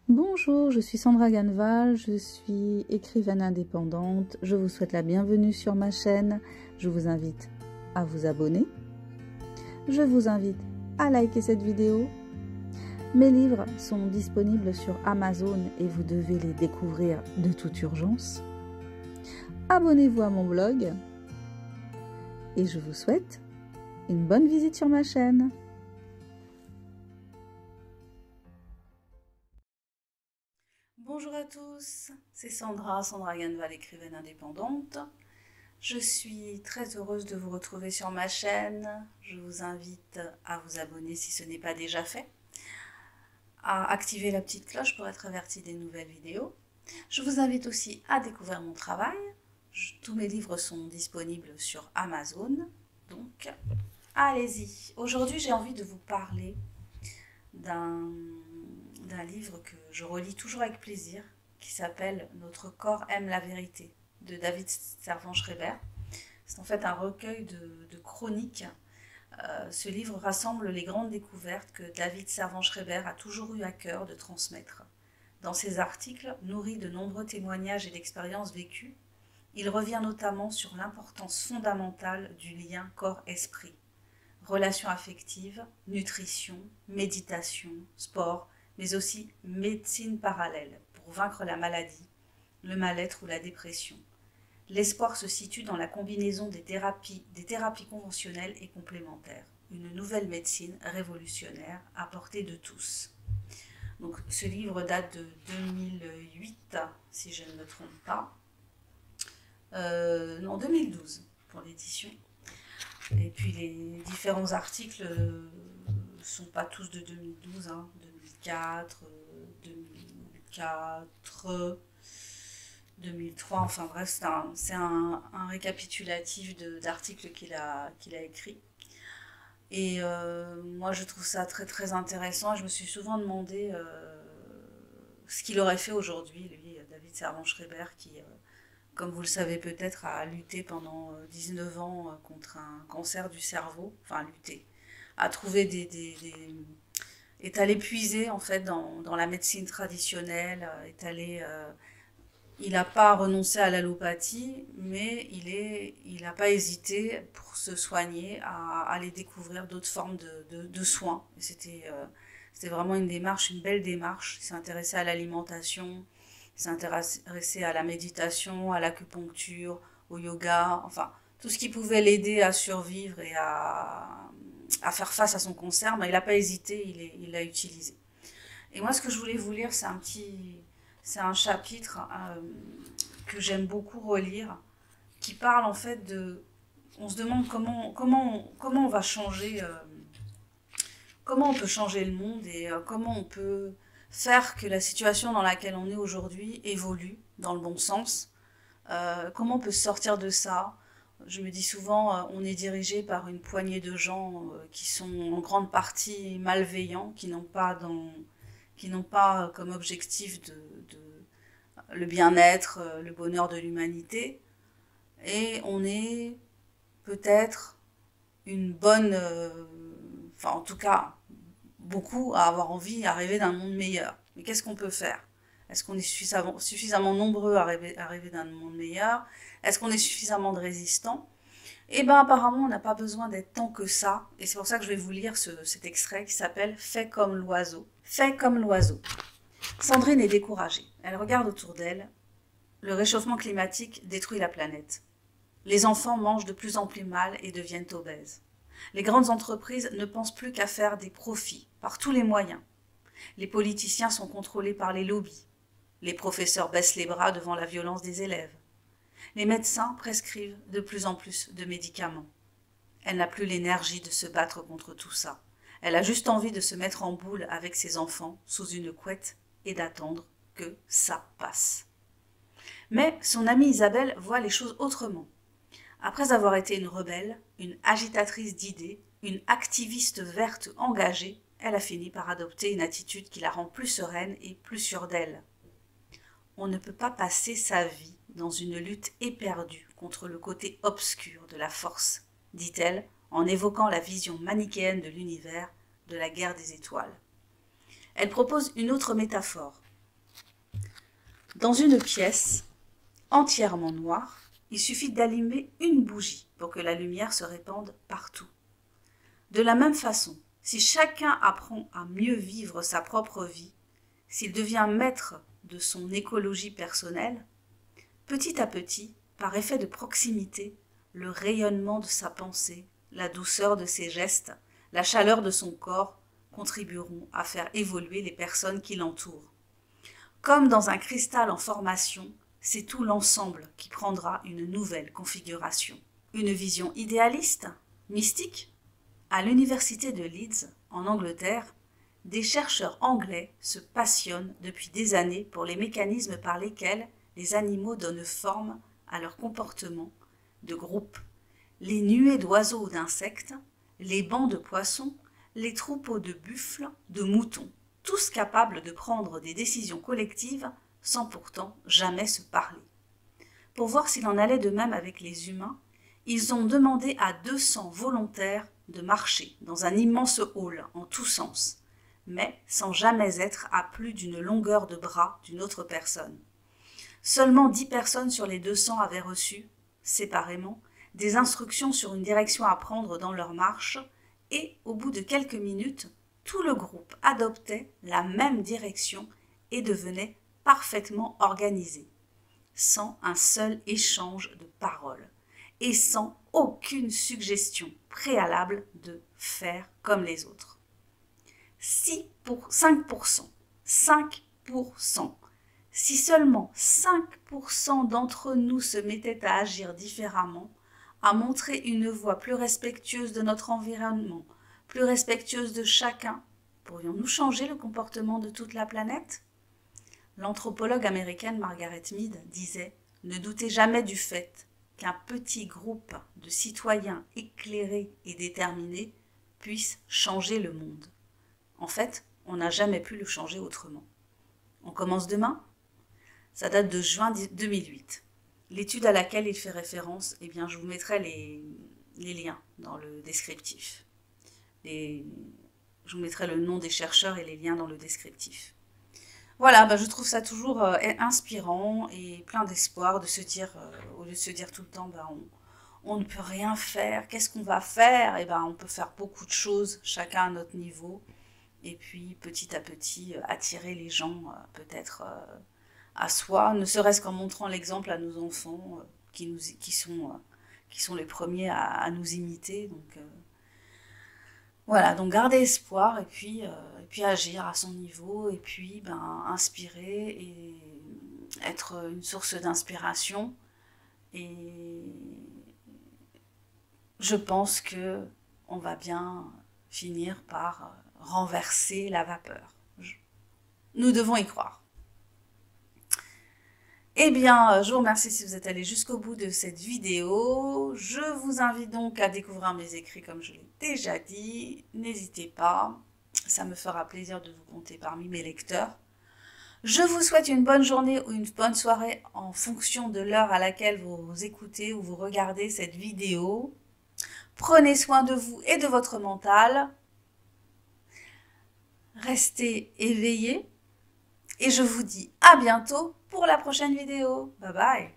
Bonjour, je suis Sandra Ganval, je suis écrivaine indépendante. Je vous souhaite la bienvenue sur ma chaîne. Je vous invite à vous abonner. Je vous invite à liker cette vidéo. Mes livres sont disponibles sur Amazon et vous devez les découvrir de toute urgence. Abonnez-vous à mon blog et je vous souhaite une bonne visite sur ma chaîne. Bonjour à tous, c'est Sandra Ganval, écrivaine indépendante. Je suis très heureuse de vous retrouver sur ma chaîne. Je vous invite à vous abonner si ce n'est pas déjà fait, à activer la petite cloche pour être averti des nouvelles vidéos. Je vous invite aussi à découvrir mon travail. Tous mes livres sont disponibles sur Amazon, donc allez-y. Aujourd'hui, j'ai envie de vous parler d'un livre que je relis toujours avec plaisir, qui s'appelle « Notre corps aime la vérité » de David Servan-Schreiber. C'est en fait un recueil de chroniques. Ce livre rassemble les grandes découvertes que David Servan-Schreiber a toujours eu à cœur de transmettre. Dans ses articles, nourris de nombreux témoignages et d'expériences vécues, il revient notamment sur l'importance fondamentale du lien corps-esprit. Relations affectives, nutrition, méditation, sport, mais aussi médecine parallèle pour vaincre la maladie, le mal-être ou la dépression. L'espoir se situe dans la combinaison des thérapies conventionnelles et complémentaires. Une nouvelle médecine révolutionnaire à portée de tous. Donc, ce livre date de 2008, si je ne me trompe pas. Non, 2012 pour l'édition. Et puis les différents articles ne sont pas tous de 2012, 2004, 2004, 2003, enfin bref, c'est un récapitulatif d'articles qu'il a écrit. Et moi je trouve ça très très intéressant. Je me suis souvent demandé ce qu'il aurait fait aujourd'hui, lui, David Servan-Schreiber, qui... comme vous le savez peut-être, a lutté pendant 19 ans contre un cancer du cerveau, enfin lutté, a trouvé est allé puiser en fait dans la médecine traditionnelle, il n'a pas renoncé à l'allopathie, mais il n'a pas hésité pour se soigner à aller découvrir d'autres formes de soins. C'était vraiment une belle démarche. Il s'est intéressé à l'alimentation, il s'est intéressé à la méditation, à l'acupuncture, au yoga, enfin, tout ce qui pouvait l'aider à survivre et à faire face à son cancer, mais il n'a pas hésité, il l'a utilisé. Et moi, ce que je voulais vous lire, c'est un chapitre que j'aime beaucoup relire, qui parle en fait on se demande comment on va changer, comment on peut changer le monde et comment on peut faire que la situation dans laquelle on est aujourd'hui évolue dans le bon sens. Comment on peut sortir de ça? Je me dis souvent, on est dirigé par une poignée de gens qui sont en grande partie malveillants, qui n'ont pas comme objectif le bien-être, le bonheur de l'humanité. Et on est peut-être une bonne... enfin, en tout cas, beaucoup à avoir envie d'arriver d'un monde meilleur. Mais qu'est-ce qu'on peut faire? Est-ce qu'on est suffisamment nombreux à rêver d'un monde meilleur? Est-ce qu'on est suffisamment de résistants? Eh bien, apparemment, on n'a pas besoin d'être tant que ça. Et c'est pour ça que je vais vous lire cet extrait qui s'appelle « Fais comme l'oiseau ». Fais comme l'oiseau. Sandrine est découragée. Elle regarde autour d'elle. Le réchauffement climatique détruit la planète. Les enfants mangent de plus en plus mal et deviennent obèses. Les grandes entreprises ne pensent plus qu'à faire des profits par tous les moyens. Les politiciens sont contrôlés par les lobbies. Les professeurs baissent les bras devant la violence des élèves. Les médecins prescrivent de plus en plus de médicaments. Elle n'a plus l'énergie de se battre contre tout ça. Elle a juste envie de se mettre en boule avec ses enfants sous une couette et d'attendre que ça passe. Mais son amie Isabelle voit les choses autrement. Après avoir été une rebelle, une agitatrice d'idées, une activiste verte engagée, elle a fini par adopter une attitude qui la rend plus sereine et plus sûre d'elle. On ne peut pas passer sa vie dans une lutte éperdue contre le côté obscur de la force, dit-elle en évoquant la vision manichéenne de l'univers, de la guerre des étoiles. Elle propose une autre métaphore, Dans une pièce entièrement noire, il suffit d'allumer une bougie pour que la lumière se répande partout. De la même façon, si chacun apprend à mieux vivre sa propre vie, s'il devient maître de son écologie personnelle, petit à petit, par effet de proximité, le rayonnement de sa pensée, la douceur de ses gestes, la chaleur de son corps contribueront à faire évoluer les personnes qui l'entourent. Comme dans un cristal en formation, c'est tout l'ensemble qui prendra une nouvelle configuration. Une vision idéaliste, mystique? À l'université de Leeds, en Angleterre, des chercheurs anglais se passionnent depuis des années pour les mécanismes par lesquels les animaux donnent forme à leur comportement de groupe. Les nuées d'oiseaux ou d'insectes, les bancs de poissons, les troupeaux de buffles, de moutons, tous capables de prendre des décisions collectives sans pourtant jamais se parler. Pour voir s'il en allait de même avec les humains, ils ont demandé à 200 volontaires de marcher dans un immense hall en tous sens, mais sans jamais être à plus d'une longueur de bras d'une autre personne. Seulement 10 personnes sur les 200 avaient reçu, séparément, des instructions sur une direction à prendre dans leur marche, et au bout de quelques minutes, tout le groupe adoptait la même direction et devenait parfaitement organisé, sans un seul échange de paroles et sans aucune suggestion préalable de faire comme les autres. 5%. Si seulement 5% d'entre nous se mettaient à agir différemment, à montrer une voie plus respectueuse de notre environnement, plus respectueuse de chacun, pourrions-nous changer le comportement de toute la planète? L'anthropologue américaine Margaret Mead disait « Ne doutez jamais du fait qu'un petit groupe de citoyens éclairés et déterminés puisse changer le monde. En fait, on n'a jamais pu le changer autrement. On commence demain ? Ça date de juin 2008. L'étude à laquelle il fait référence, eh bien, je vous mettrai les liens dans le descriptif. Je vous mettrai le nom des chercheurs et les liens dans le descriptif. Voilà, je trouve ça toujours inspirant et plein d'espoir de se dire, au lieu de se dire tout le temps, on ne peut rien faire, qu'est-ce qu'on va faire? On peut faire beaucoup de choses, chacun à notre niveau, et puis petit à petit attirer les gens peut-être à soi, ne serait-ce qu'en montrant l'exemple à nos enfants qui sont les premiers à nous imiter. Donc voilà, donc garder espoir et puis agir à son niveau et puis inspirer et être une source d'inspiration. Et je pense que on va bien finir par renverser la vapeur. Nous devons y croire. Eh bien, je vous remercie si vous êtes allés jusqu'au bout de cette vidéo. Je vous invite donc à découvrir mes écrits comme je l'ai déjà dit. N'hésitez pas, ça me fera plaisir de vous compter parmi mes lecteurs. Je vous souhaite une bonne journée ou une bonne soirée en fonction de l'heure à laquelle vous écoutez ou vous regardez cette vidéo. Prenez soin de vous et de votre mental. Restez éveillés et je vous dis à bientôt pour la prochaine vidéo. Bye bye.